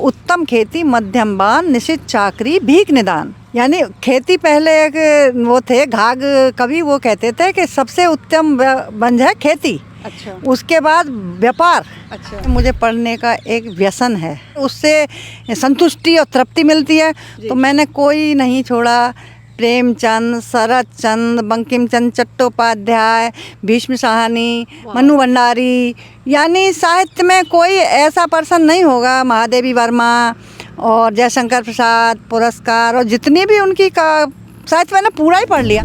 उत्तम खेती, मध्यम बान, निशित चाकरी, भीख निदान। यानी खेती पहले एक वो थे घाघ कवि, वो कहते थे कि सबसे उत्तम बंज है खेती। अच्छा। उसके बाद व्यापार। अच्छा। मुझे पढ़ने का एक व्यसन है, उससे संतुष्टि और तृप्ति मिलती है, तो मैंने कोई नहीं छोड़ा। प्रेमचंद, शरत चंद्र, बंकिम चंद्र चट्टोपाध्याय, भीष्म साहनी, मनु भंडारी, यानी साहित्य में कोई ऐसा पर्सन नहीं होगा, महादेवी वर्मा और जयशंकर प्रसाद पुरस्कार, और जितनी भी उनकी का साहित्य मैंने पूरा ही पढ़ लिया।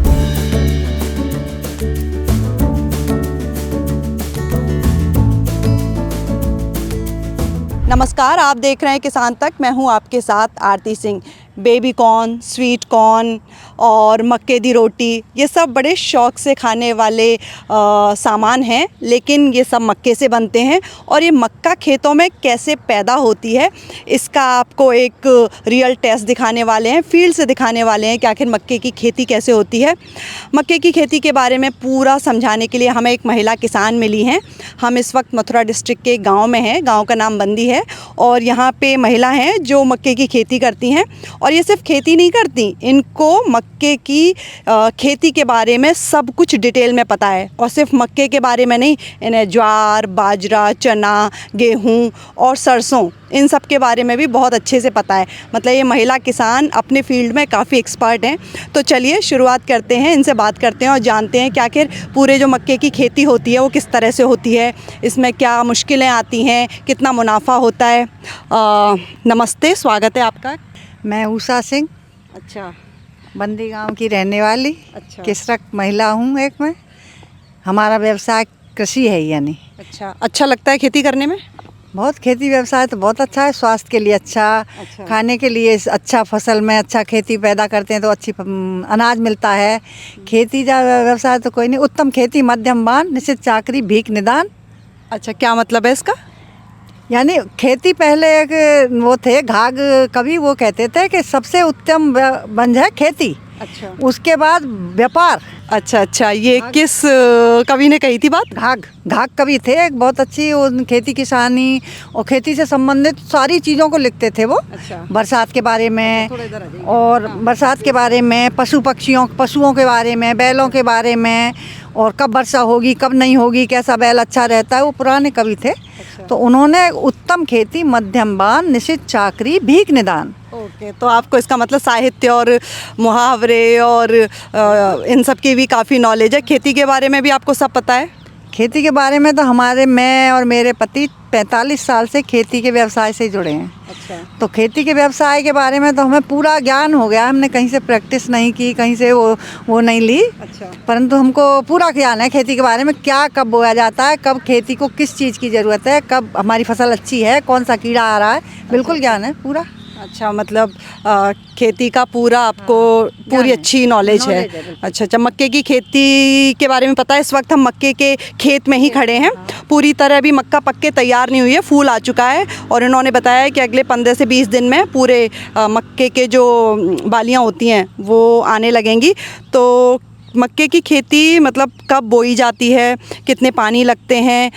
नमस्कार, आप देख रहे हैं किसान तक। मैं हूं आपके साथ Aarti Singh. Baby corn, sweet corn और मक्के दी रोटी, ये सब बड़े शौक़ से खाने वाले सामान हैं, लेकिन ये सब मक्के से बनते हैं। और ये मक्का खेतों में कैसे पैदा होती है, इसका आपको एक रियल टेस्ट दिखाने वाले हैं, फील्ड से दिखाने वाले हैं कि आखिर मक्के की खेती कैसे होती है। मक्के की खेती के बारे में पूरा समझाने के लिए हमें एक महिला किसान मिली हैं। हम इस वक्त मथुरा डिस्ट्रिक्ट के गाँव में हैं, गाँव का नाम बंदी है, और यहाँ पे महिला हैं जो मक्के की खेती करती हैं। और ये सिर्फ खेती नहीं करती, इनको मक्के की खेती के बारे में सब कुछ डिटेल में पता है। और सिर्फ मक्के के बारे में नहीं, इन्हें ज्वार, बाजरा, चना, गेहूं और सरसों, इन सब के बारे में भी बहुत अच्छे से पता है। मतलब ये महिला किसान अपने फील्ड में काफ़ी एक्सपर्ट हैं। तो चलिए शुरुआत करते हैं, इनसे बात करते हैं और जानते हैं कि आखिर पूरे जो मक्के की खेती होती है वो किस तरह से होती है, इसमें क्या मुश्किलें आती हैं, कितना मुनाफा होता है। नमस्ते, स्वागत है आपका। मैं उषा सिंह, अच्छा। बंदी गांव की रहने वाली। अच्छा। किसरक महिला हूँ एक मैं। हमारा व्यवसाय कृषि है। यानी अच्छा लगता है खेती करने में? बहुत, खेती व्यवसाय तो बहुत अच्छा है, स्वास्थ्य के लिए अच्छा, खाने के लिए अच्छा, फसल में अच्छा खेती पैदा करते हैं तो अच्छी अनाज मिलता है। खेती का व्यवसाय तो कोई नहीं, उत्तम खेती, मध्यम बान, निशित चाकरी, भीख निदान। अच्छा, क्या मतलब है इसका? यानी खेती पहले एक वो थे घाघ कवि, वो कहते थे कि सबसे उत्तम बंज है खेती। अच्छा। उसके बाद व्यापार। अच्छा, ये किस कवि ने कही थी बात? घाघ कवि थे, एक बहुत अच्छी, वो खेती किसानी और खेती से संबंधित सारी चीज़ों को लिखते थे वो। अच्छा। बरसात के बारे में, और बरसात के बारे में, पशुओं के बारे में, बैलों के बारे में, और कब वर्षा होगी कब नहीं होगी, कैसा बैल अच्छा रहता है, वो पुराने कवि थे। तो उन्होंने उत्तम खेती, मध्यम बान, निशित चाकरी, भीख निदान। ओके, तो आपको इसका मतलब साहित्य और मुहावरे और इन सब की भी काफ़ी नॉलेज है। खेती के बारे में भी आपको सब पता है? खेती के बारे में तो मैं और मेरे पति 45 साल से खेती के व्यवसाय से जुड़े हैं। अच्छा। तो खेती के व्यवसाय के बारे में तो हमें पूरा ज्ञान हो गया। हमने कहीं से प्रैक्टिस नहीं की, कहीं से वो नहीं ली। अच्छा। परंतु हमको पूरा ज्ञान है खेती के बारे में, क्या कब बोया जाता है, कब खेती को किस चीज़ की ज़रूरत है, कब हमारी फसल अच्छी है, कौन सा कीड़ा आ रहा है, बिल्कुल ज्ञान है पूरा। अच्छा, मतलब खेती का पूरा आपको पूरी अच्छी नॉलेज है। अच्छा, मक्के की खेती के बारे में पता है। इस वक्त हम मक्के के खेत में ही खड़े हैं। पूरी तरह अभी मक्का पक के तैयार नहीं हुई है, फूल आ चुका है, और इन्होंने बताया कि अगले 15 से 20 दिन में पूरे मक्के के जो बालियाँ होती हैं वो आने लगेंगी। तो मक्के की खेती मतलब कब बोई जाती है, कितने पानी लगते हैं,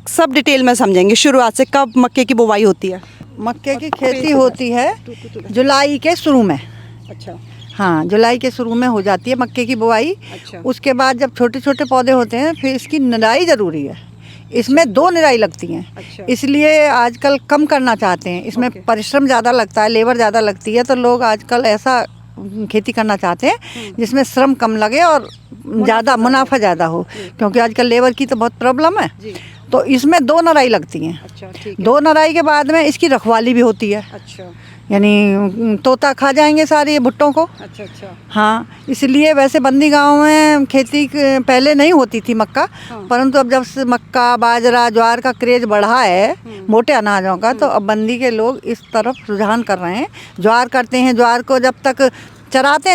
सब डिटेल में समझेंगे। शुरुआत से, कब मक्के की बुवाई होती है? मक्के की खेती होती है जुलाई के शुरू में। अच्छा। हाँ, जुलाई के शुरू में हो जाती है मक्के की बुआई। अच्छा। उसके बाद जब छोटे छोटे पौधे होते हैं, फिर इसकी निराई ज़रूरी है। इसमें 2 निराई लगती हैं। अच्छा। इसलिए आजकल कम करना चाहते हैं, इसमें परिश्रम ज़्यादा लगता है, लेबर ज़्यादा लगती है, तो लोग आजकल ऐसा खेती करना चाहते हैं जिसमें श्रम कम लगे और ज़्यादा मुनाफा ज़्यादा हो, क्योंकि आजकल लेबर की तो बहुत प्रॉब्लम है। तो इसमें 2 निराई लगती हैं। अच्छा, ठीक है। 2 निराई के बाद में इसकी रखवाली भी होती है। अच्छा। यानी तोता खा जाएंगे सारे भुट्टों को। अच्छा। हाँ, इसलिए वैसे बंदी गांव में खेती पहले नहीं होती थी मक्का। परंतु अब जब से मक्का, बाजरा, ज्वार का क्रेज बढ़ा है, मोटे अनाजों का, तो अब बंदी के लोग इस तरफ रुझान कर रहे हैं। ज्वार करते हैं, ज्वार को जब तक चराते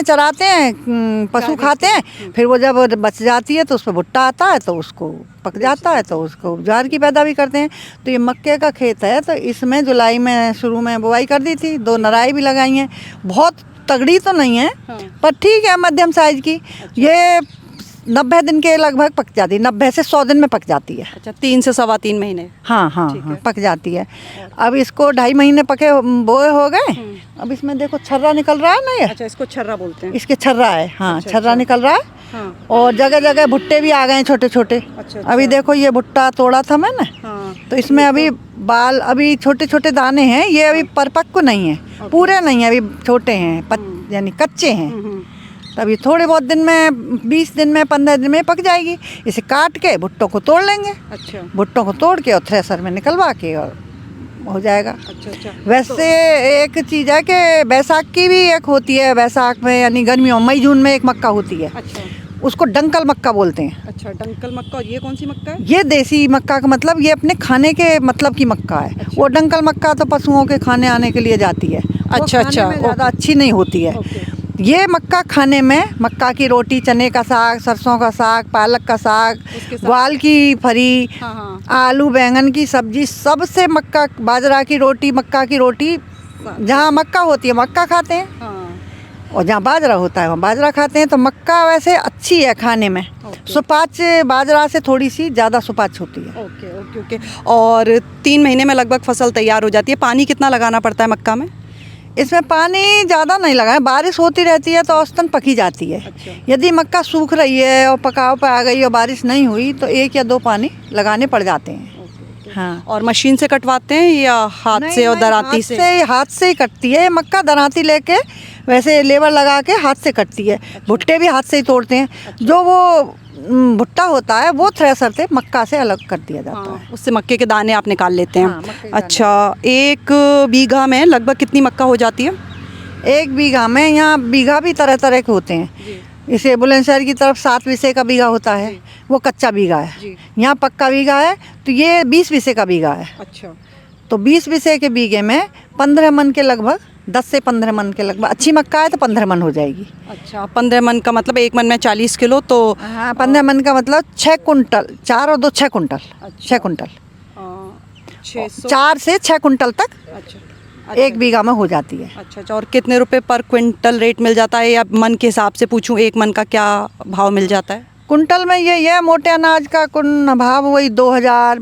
हैं, पशु खाते हैं, फिर वो जब बच जाती है तो उस पर भुट्टा आता है, तो उसको पक जाता है, तो उसको ज्वार की पैदा भी करते हैं। तो ये मक्के का खेत है, तो इसमें जुलाई में शुरू में बुआई कर दी थी, 2 नराई भी लगाई हैं। बहुत तगड़ी तो नहीं है, पर ठीक है, मध्यम साइज की। ये 90 दिन के लगभग पक जाती है, 90 से 100 दिन में पक जाती है। अच्छा, 3 से सवा 3 महीने। हाँ हाँ ठीक हाँ, है। पक जाती है। अब इसको 2.5 महीने पके बोए हो गए। अब इसमें देखो छर्रा निकल रहा है ना, ये अच्छा, इसको छर्रा बोलते हैं। इसके छर्रा है। हाँ, अच्छा, छर्रा अच्छा। निकल रहा है। हाँ और जगह जगह भुट्टे भी आ गए हैं छोटे छोटे। अच्छा, अभी अच्छा। देखो ये भुट्टा तोड़ा था मैंने, हाँ, तो इसमें अभी बाल, अभी छोटे छोटे दाने हैं। ये अभी परिपक्व नहीं है, पूरे नहीं है, अभी छोटे हैं, यानी कच्चे हैं। तभी थोड़े बहुत दिन में, 20 दिन में, 15 दिन में पक जाएगी। इसे काट के भुट्टों को तोड़ लेंगे। अच्छा भुट्टों को तोड़ के और थ्रेसर में निकलवा के और हो जाएगा। अच्छा अच्छा। वैसे एक चीज़ है कि बैसाख की भी एक होती है, बैसाख में यानी गर्मियों मई जून में एक मक्का होती है, अच्छा उसको डंकल मक्का बोलते हैं। अच्छा, डंकल मक्का। और ये कौन सी मक्का है? ये देसी मक्का का मतलब, ये अपने खाने के मतलब की मक्का है। अच्छा। वो डंकल मक्का तो पशुओं के खाने आने के लिए जाती है। वो अच्छा, खाने अच्छा, में ज़्यादा ओके। अच्छी नहीं होती है। ओके। ये मक्का खाने में, मक्का की रोटी, चने का साग, सरसों का साग, पालक का साग, उसके साथ- ग्वाल की फरी, हाँ हाँ। आलू बैंगन की सब्जी, सबसे मक्का, बाजरा की रोटी, मक्का की रोटी, जहाँ मक्का होती है मक्का खाते हैं, हाँ और जहाँ बाजरा होता है वहाँ बाजरा खाते हैं। तो मक्का वैसे अच्छी है खाने में। ओके। सुपाच्य बाजरा से थोड़ी सी ज़्यादा सुपाच्य होती है। Okay okay okay. और 3 महीने में लगभग फसल तैयार हो जाती है। पानी कितना लगाना पड़ता है मक्का में? इसमें पानी ज़्यादा नहीं लगाए, बारिश होती रहती है तो औसतन पकी जाती है। अच्छा। यदि मक्का सूख रही है और पकाव पे आ गई और बारिश नहीं हुई तो 1 या 2 पानी लगाने पड़ जाते हैं। हाँ। और मशीन से कटवाते हैं या हाथ से और दराती से? हाथ से ही कटती है मक्का, दराती लेके वैसे लेबर लगा के हाथ से कटती है। भुट्टे भी हाथ से ही तोड़ते हैं। जो वो भुट्टा होता है वो थ्रेसर से मक्का से अलग कर दिया जाता हाँ, है। उससे मक्के के दाने आप निकाल लेते हैं। हाँ, मक्के के दाने। अच्छा, 1 बीघा में लगभग कितनी मक्का हो जाती है? 1 बीघा में, यहाँ बीघा भी तरह तरह के होते हैं। इसे बुलंदशहर की तरफ 7 बीसे का बीघा होता है, वो कच्चा बीघा है। जी। यहाँ पक्का बीघा है, तो ये 20 बीसे का बीघा है। अच्छा। तो 20 बीसे के बीघे में 15 मन के लगभग, 10 से 15 मन के लगभग, अच्छी मक्का है तो 15 मन हो जाएगी। अच्छा, 15 मन का मतलब 1 मन में 40 किलो, तो हाँ, 15 मन का मतलब 6 कुंटल, 4 और 2 6 कुंटल। अच्छा। 6 कुंटल, 600। 4 से 6 कुंटल तक अच्छा 1 बीघा में हो जाती है। अच्छा अच्छा। और कितने रुपए पर क्विंटल रेट मिल जाता है, या मन के हिसाब से पूछूं, 1 मन का क्या भाव मिल जाता है? कुंटल में ये है, मोटे अनाज का कुन भाव वही 2000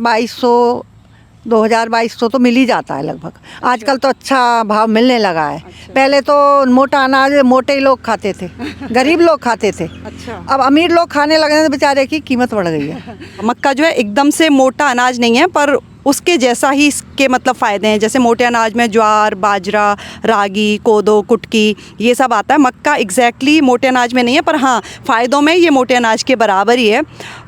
2200 तो मिल ही जाता है लगभग। आजकल तो अच्छा भाव मिलने लगा है। पहले तो मोटा अनाज मोटे ही लोग खाते थे, गरीब लोग खाते थे। अच्छा। अब अमीर लोग खाने लगे हैं तो बेचारे की कीमत बढ़ गई है। मक्का जो है एकदम से मोटा अनाज नहीं है, पर उसके जैसा ही इसके मतलब फ़ायदे हैं। जैसे मोटे अनाज में ज्वार, बाजरा, रागी, कोदो, कुटकी, ये सब आता है। मक्का एग्जैक्टली मोटे अनाज में नहीं है, पर हाँ फ़ायदों में ये मोटे अनाज के बराबर ही है।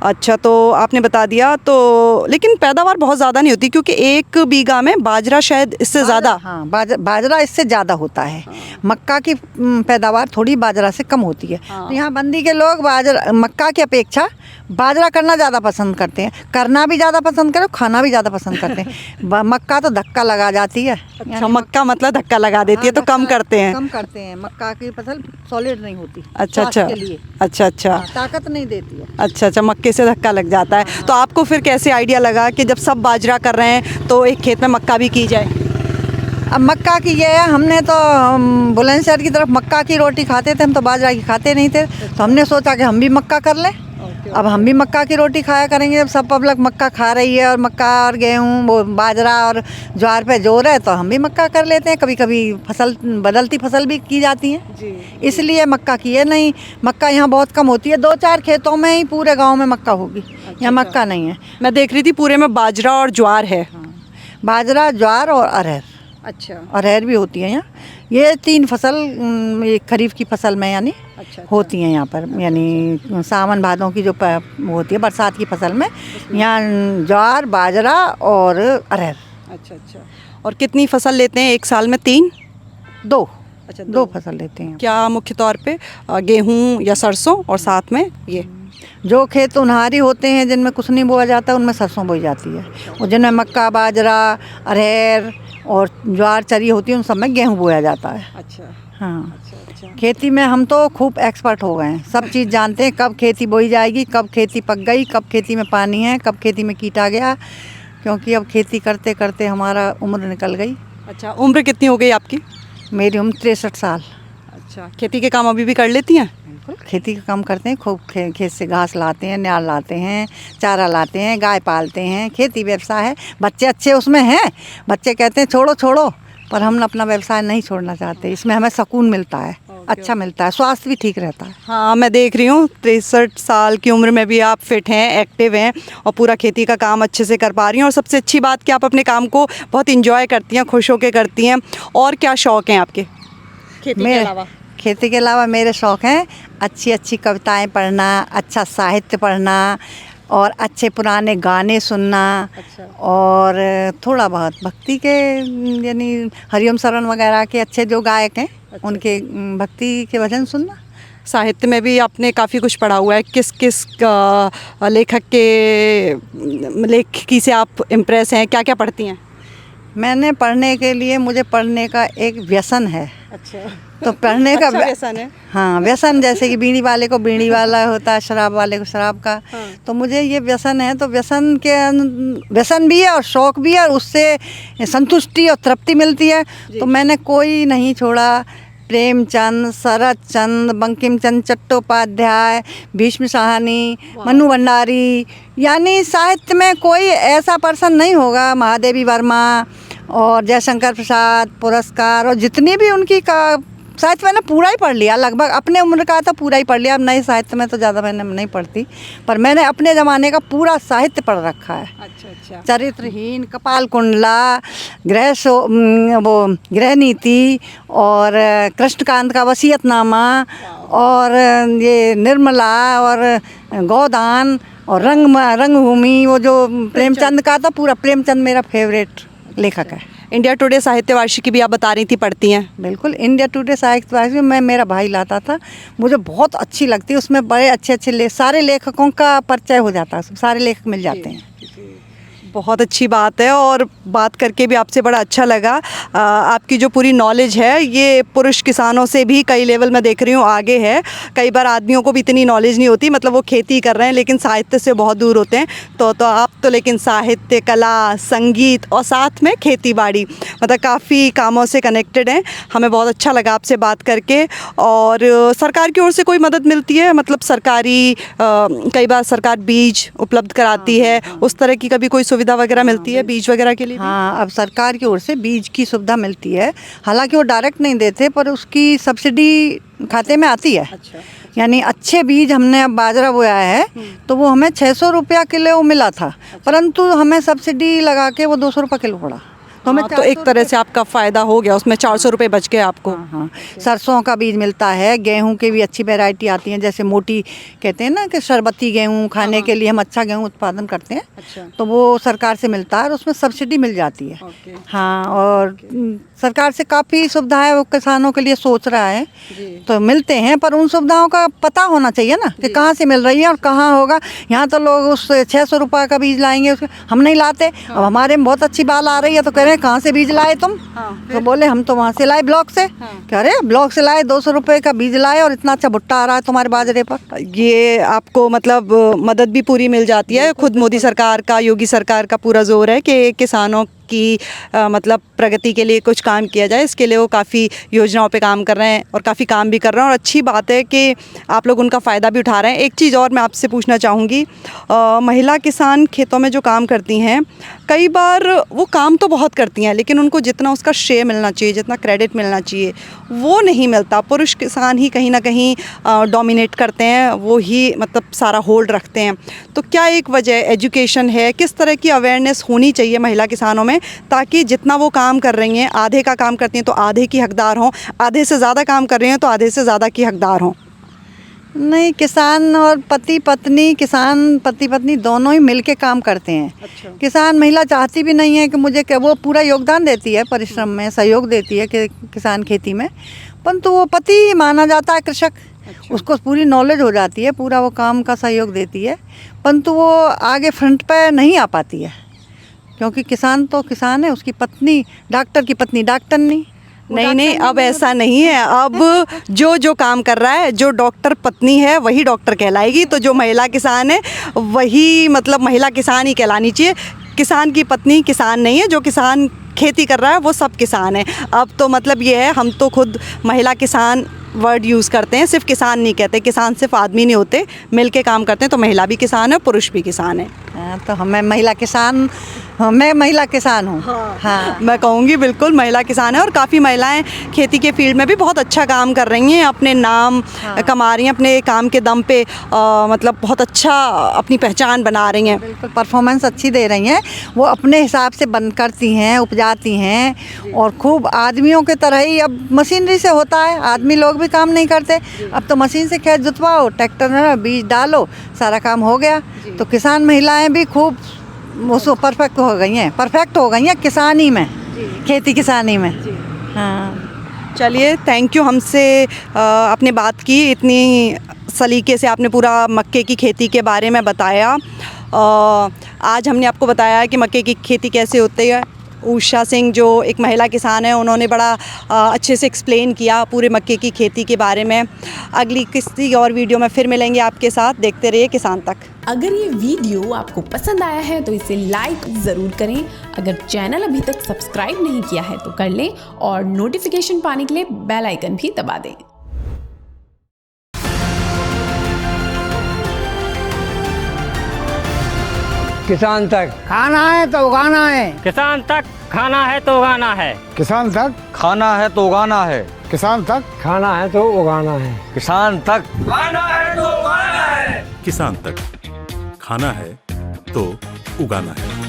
अच्छा, तो आपने बता दिया। तो लेकिन पैदावार बहुत ज़्यादा नहीं होती, क्योंकि 1 बीघा में बाजरा शायद इससे ज़्यादा। हाँ, बाजरा इससे ज़्यादा होता है। मक्का की पैदावार थोड़ी बाजरा से कम होती है। तो यहाँ बंदी के लोग बाजरा, मक्का की अपेक्षा बाजरा करना ज़्यादा पसंद करते हैं। करना भी ज़्यादा पसंद करते, खाना भी ज़्यादा पसंद करते हैं। मक्का तो धक्का लगा जाती है। अच्छा, मक्का मतलब धक्का लगा देती है, तो कम करते हैं। कम करते हैं। मक्का की फसल सॉलिड नहीं होती। अच्छा स्वास्थ्य अच्छा के लिए अच्छा अच्छा ताकत नहीं देती है। अच्छा अच्छा, मक्के से धक्का लग जाता है। तो आपको फिर कैसे आइडिया लगा कि जब सब बाजरा कर रहे हैं तो एक खेत में मक्का भी की जाए? अब मक्का की ये है, हमने तो बुलंदशहर की तरफ मक्का की रोटी खाते थे, हम तो बाजरा की खाते नहीं थे। तो हमने सोचा कि हम भी मक्का कर लें। अब हम भी मक्का की रोटी खाया करेंगे। जब सब पब्लिक मक्का खा रही है और मक्का और गेहूँ, वो बाजरा और ज्वार पे जोर है, तो हम भी मक्का कर लेते हैं। कभी कभी फसल, बदलती फसल भी की जाती हैं जी। इसलिए मक्का की है। नहीं, मक्का यहाँ बहुत कम होती है। 2-4 खेतों में ही पूरे गांव में मक्का होगी। यहाँ मक्का नहीं है। मैं देख रही थी पूरे में बाजरा और ज्वार है। बाजरा, ज्वार और अरहर। अच्छा अरहर भी होती है यहाँ। ये 3 फसल एक खरीफ की फसल में यानी अच्छा होती हैं यहाँ पर। यानी सावन भादों की जो वो होती है बरसात की फसल में, यहाँ ज्वार, बाजरा और अरहर। अच्छा अच्छा। और कितनी फसल लेते हैं एक साल में? 3? 2। अच्छा, 2 फसल लेते हैं। क्या मुख्य तौर पे गेहूं या सरसों, और साथ में ये? जो खेत उन्हारी होते हैं जिनमें कुछ नहीं बोया जाता उनमें सरसों बोई जाती है, और जिनमें मक्का, बाजरा, अरहर और ज्वार चरी होती है उन सब में गेहूँ बोया जाता है। अच्छा हाँ, अच्छा अच्छा। खेती में हम तो खूब एक्सपर्ट हो गए हैं। सब चीज़ जानते हैं, कब खेती बोई जाएगी, कब खेती पक गई, कब खेती में पानी है, कब खेती में कीट आ गया। क्योंकि अब खेती करते करते हमारा उम्र निकल गई। अच्छा, उम्र कितनी हो गई आपकी? मेरी उम्र 63 साल। अच्छा, खेती के काम अभी भी कर लेती हैं? बिल्कुल खेती का काम करते हैं, खूब खेत से घास लाते हैं, न्याल लाते हैं, चारा लाते हैं, गाय पालते हैं, खेती व्यवसाय है। बच्चे अच्छे उसमें हैं, बच्चे कहते हैं छोड़ो छोड़ो, पर हम अपना व्यवसाय नहीं छोड़ना चाहते। इसमें हमें सुकून मिलता है, अच्छा मिलता है, स्वास्थ्य भी ठीक रहता है। हाँ, मैं देख रही हूँ 63 साल की उम्र में भी आप फिट हैं, एक्टिव हैं और पूरा खेती का काम अच्छे से कर पा रही हैं। और सबसे अच्छी बात कि आप अपने काम को बहुत इंजॉय करती हैं, खुश होकर करती हैं। और क्या शौक़ हैं आपके खेती के अलावा? खेती के अलावा मेरे शौक़ हैं अच्छी अच्छी कविताएं पढ़ना, अच्छा साहित्य पढ़ना और अच्छे पुराने गाने सुनना। अच्छा। और थोड़ा बहुत भक्ति के, यानी हरिओम शरण वगैरह के अच्छे जो गायक हैं, अच्छा। उनके भक्ति के भजन सुनना। साहित्य में भी आपने काफ़ी कुछ पढ़ा हुआ है। किस किस लेखक के लेखकी से आप इम्प्रेस हैं, क्या क्या पढ़ती हैं? मैंने पढ़ने के लिए, मुझे पढ़ने का एक व्यसन है। अच्छा। तो पढ़ने का अच्छा व्यसन है। हाँ, व्यसन, जैसे कि बीड़ी वाले को बीड़ी वाला होता है, शराब वाले को शराब का। हाँ। तो मुझे ये व्यसन है, तो व्यसन के व्यसन भी है और शौक़ भी है, और उससे संतुष्टि और तृप्ति मिलती है। तो मैंने कोई नहीं छोड़ा। प्रेमचंद, शरत चंद्र, बंकिम चंद्र चट्टोपाध्याय, भीष्म साहनी, मनु भंडारी, यानी साहित्य में कोई ऐसा पर्सन नहीं होगा, महादेवी वर्मा और जयशंकर प्रसाद पुरस्कार, और जितनी भी उनकी का साहित्य मैंने पूरा ही पढ़ लिया लगभग। अपने उम्र का तो पूरा ही पढ़ लिया, अब नए साहित्य में तो ज़्यादा मैंने नहीं पढ़ती, पर मैंने अपने ज़माने का पूरा साहित्य पढ़ रखा है। अच्छा अच्छा। चरित्रहीन, कपाल कुंडला, वो गृह नीति, और कृष्णकांत का वसीयतनामा, और ये निर्मला, और गोदान, और रंगभूमि, वो जो प्रेमचंद का, तो पूरा प्रेमचंद मेरा फेवरेट लेखक है। इंडिया टुडे साहित्य वार्षिकी भी आप बता रही थी, पढ़ती हैं? बिल्कुल, इंडिया टुडे साहित्य वार्षिकी में मेरा भाई लाता था, मुझे बहुत अच्छी लगती है। उसमें बड़े अच्छे अच्छे सारे लेखकों का परिचय हो जाता है, सारे लेखक मिल जाते हैं। बहुत अच्छी बात है, और बात करके भी आपसे बड़ा अच्छा लगा। आपकी जो पूरी नॉलेज है ये पुरुष किसानों से भी कई लेवल में देख रही हूँ आगे है। कई बार आदमियों को भी इतनी नॉलेज नहीं होती, मतलब वो खेती कर रहे हैं लेकिन साहित्य से बहुत दूर होते हैं। तो आप तो लेकिन साहित्य, कला, संगीत और साथ में खेती बाड़ी, मतलब काफ़ी कामों से कनेक्टेड हैं। हमें बहुत अच्छा लगा आपसे बात करके। और सरकार की ओर से कोई मदद मिलती है, मतलब सरकारी कई बार सरकार बीज उपलब्ध कराती है, उस तरह की कभी कोई सुविधा वगैरह मिलती है बीज वगैरह के लिए? हाँ, अब सरकार की ओर से बीज की सुविधा मिलती है, हालांकि वो डायरेक्ट नहीं देते, पर उसकी सब्सिडी खाते में आती है। अच्छा। यानी अच्छे बीज, हमने अब बाजरा बोया है तो वो हमें 600 रुपया किलो मिला था, परंतु हमें सब्सिडी लगा के वो 200 रुपये किलो पड़ा। तो हमें तो एक तरह से आपका फ़ायदा हो गया, उसमें 400 रुपये बच गए आपको। हाँ, सरसों का बीज मिलता है, गेहूं की भी अच्छी वैरायटी आती है, जैसे मोटी कहते हैं ना कि शरबती गेहूं खाने के लिए हम अच्छा गेहूं उत्पादन करते हैं। अच्छा। तो वो सरकार से मिलता है और उसमें सब्सिडी मिल जाती है। हाँ, और सरकार से काफ़ी सुविधाएं वो किसानों के लिए सोच रहा है, तो मिलते हैं, पर उन सुविधाओं का पता होना चाहिए ना कि कहाँ से मिल रही है और कहाँ होगा। यहाँ तो लोग उस 600 रुपये का बीज लाएंगे, उसके हम नहीं लाते। अब हमारे में बहुत अच्छी बाल आ रही है तो कह रहे हैं कहाँ से बीज लाए तुम? तो बोले हम तो वहाँ से लाए, ब्लॉक से। कह रहे ब्लॉक से लाए, 200 रुपये का बीज लाए और इतना अच्छा भुट्टा आ रहा है तुम्हारे बाजरे पर। ये आपको मतलब मदद भी पूरी मिल जाती है। खुद मोदी सरकार का, योगी सरकार का पूरा जोर है कि किसानों की मतलब प्रगति के लिए कुछ काम किया जाए। इसके लिए वो काफ़ी योजनाओं पे काम कर रहे हैं और काफ़ी काम भी कर रहे हैं, और अच्छी बात है कि आप लोग उनका फ़ायदा भी उठा रहे हैं। एक चीज़ और मैं आपसे पूछना चाहूँगी, महिला किसान खेतों में जो काम करती हैं, कई बार वो काम तो बहुत करती हैं लेकिन उनको जितना उसका श्रेय मिलना चाहिए, जितना क्रेडिट मिलना चाहिए, वो नहीं मिलता। पुरुष किसान ही कहीं ना कहीं डोमिनेट करते हैं, वो ही मतलब सारा होल्ड रखते हैं। तो क्या एक वजह एजुकेशन है, किस तरह की अवेयरनेस होनी चाहिए महिला किसानों में, ताकि जितना वो काम कर रही हैं, आधे का काम करती हैं तो आधे की हकदार हों, आधे से ज़्यादा काम कर रही हैं तो आधे से ज़्यादा की हकदार हों? नहीं, किसान और पति पत्नी दोनों ही मिलके काम करते हैं। अच्छा। किसान महिला चाहती भी नहीं है कि मुझे, वो पूरा योगदान देती है, परिश्रम में सहयोग देती है कि किसान खेती में, परंतु वो पति ही माना जाता है कृषक। अच्छा। उसको पूरी नॉलेज हो जाती है, पूरा वो काम का सहयोग देती है, परंतु वो आगे फ्रंट पे नहीं आ पाती है, क्योंकि किसान तो किसान है, उसकी पत्नी डॉक्टर की पत्नी डॉक्टर नहीं। नहीं, अब ऐसा नहीं है। अब जो काम कर रहा है, जो डॉक्टर पत्नी है वही डॉक्टर कहलाएगी, तो जो महिला किसान है वही मतलब महिला किसान ही कहलानी चाहिए। किसान की पत्नी किसान नहीं है, जो किसान खेती कर रहा है वो सब किसान है। अब तो मतलब ये है, हम तो खुद महिला किसान वर्ड यूज़ करते हैं, सिर्फ किसान नहीं कहते, किसान सिर्फ आदमी नहीं होते, मिल के काम करते हैं, तो महिला भी किसान है, पुरुष भी किसान है। तो मैं महिला किसान हूँ। हाँ मैं कहूँगी बिल्कुल महिला किसान है, और काफ़ी महिलाएं खेती के फील्ड में भी बहुत अच्छा काम कर रही हैं, अपने नाम कमा रही हैं, अपने काम के दम पे मतलब बहुत अच्छा अपनी पहचान बना रही हैं। बिल्कुल परफॉर्मेंस अच्छी दे रही हैं, वो अपने हिसाब से बंद करती हैं, उपजाती हैं, और खूब आदमियों के तरह ही अब मशीनरी से होता है, आदमी लोग भी काम नहीं करते, अब तो मशीन से खेत जुतवाओ, ट्रैक्टर में बीज डालो, सारा काम हो गया। तो किसान महिलाएं भी खूब उसको परफेक्ट हो गई हैं किसानी में, खेती किसानी में। हाँ चलिए, थैंक यू, हमसे आपने बात की, इतनी सलीके से आपने पूरा मक्के की खेती के बारे में बताया। आज हमने आपको बताया कि मक्के की खेती कैसे होती है। उषा सिंह जो एक महिला किसान है, उन्होंने बड़ा अच्छे से एक्सप्लेन किया पूरे मक्के की खेती के बारे में। अगली किसी और वीडियो में फिर मिलेंगे आपके साथ, देखते रहिए किसान तक। अगर ये वीडियो आपको पसंद आया है तो इसे लाइक ज़रूर करें। अगर चैनल अभी तक सब्सक्राइब नहीं किया है तो कर लें, और नोटिफिकेशन पाने के लिए बेल आइकन भी दबा दें। किसान तक खाना है तो उगाना है, किसान तक खाना है तो उगाना है, किसान तक खाना है तो उगाना है, किसान तक खाना है तो उगाना है, किसान तक खाना है तो उगाना है, किसान तक खाना है तो उगाना है।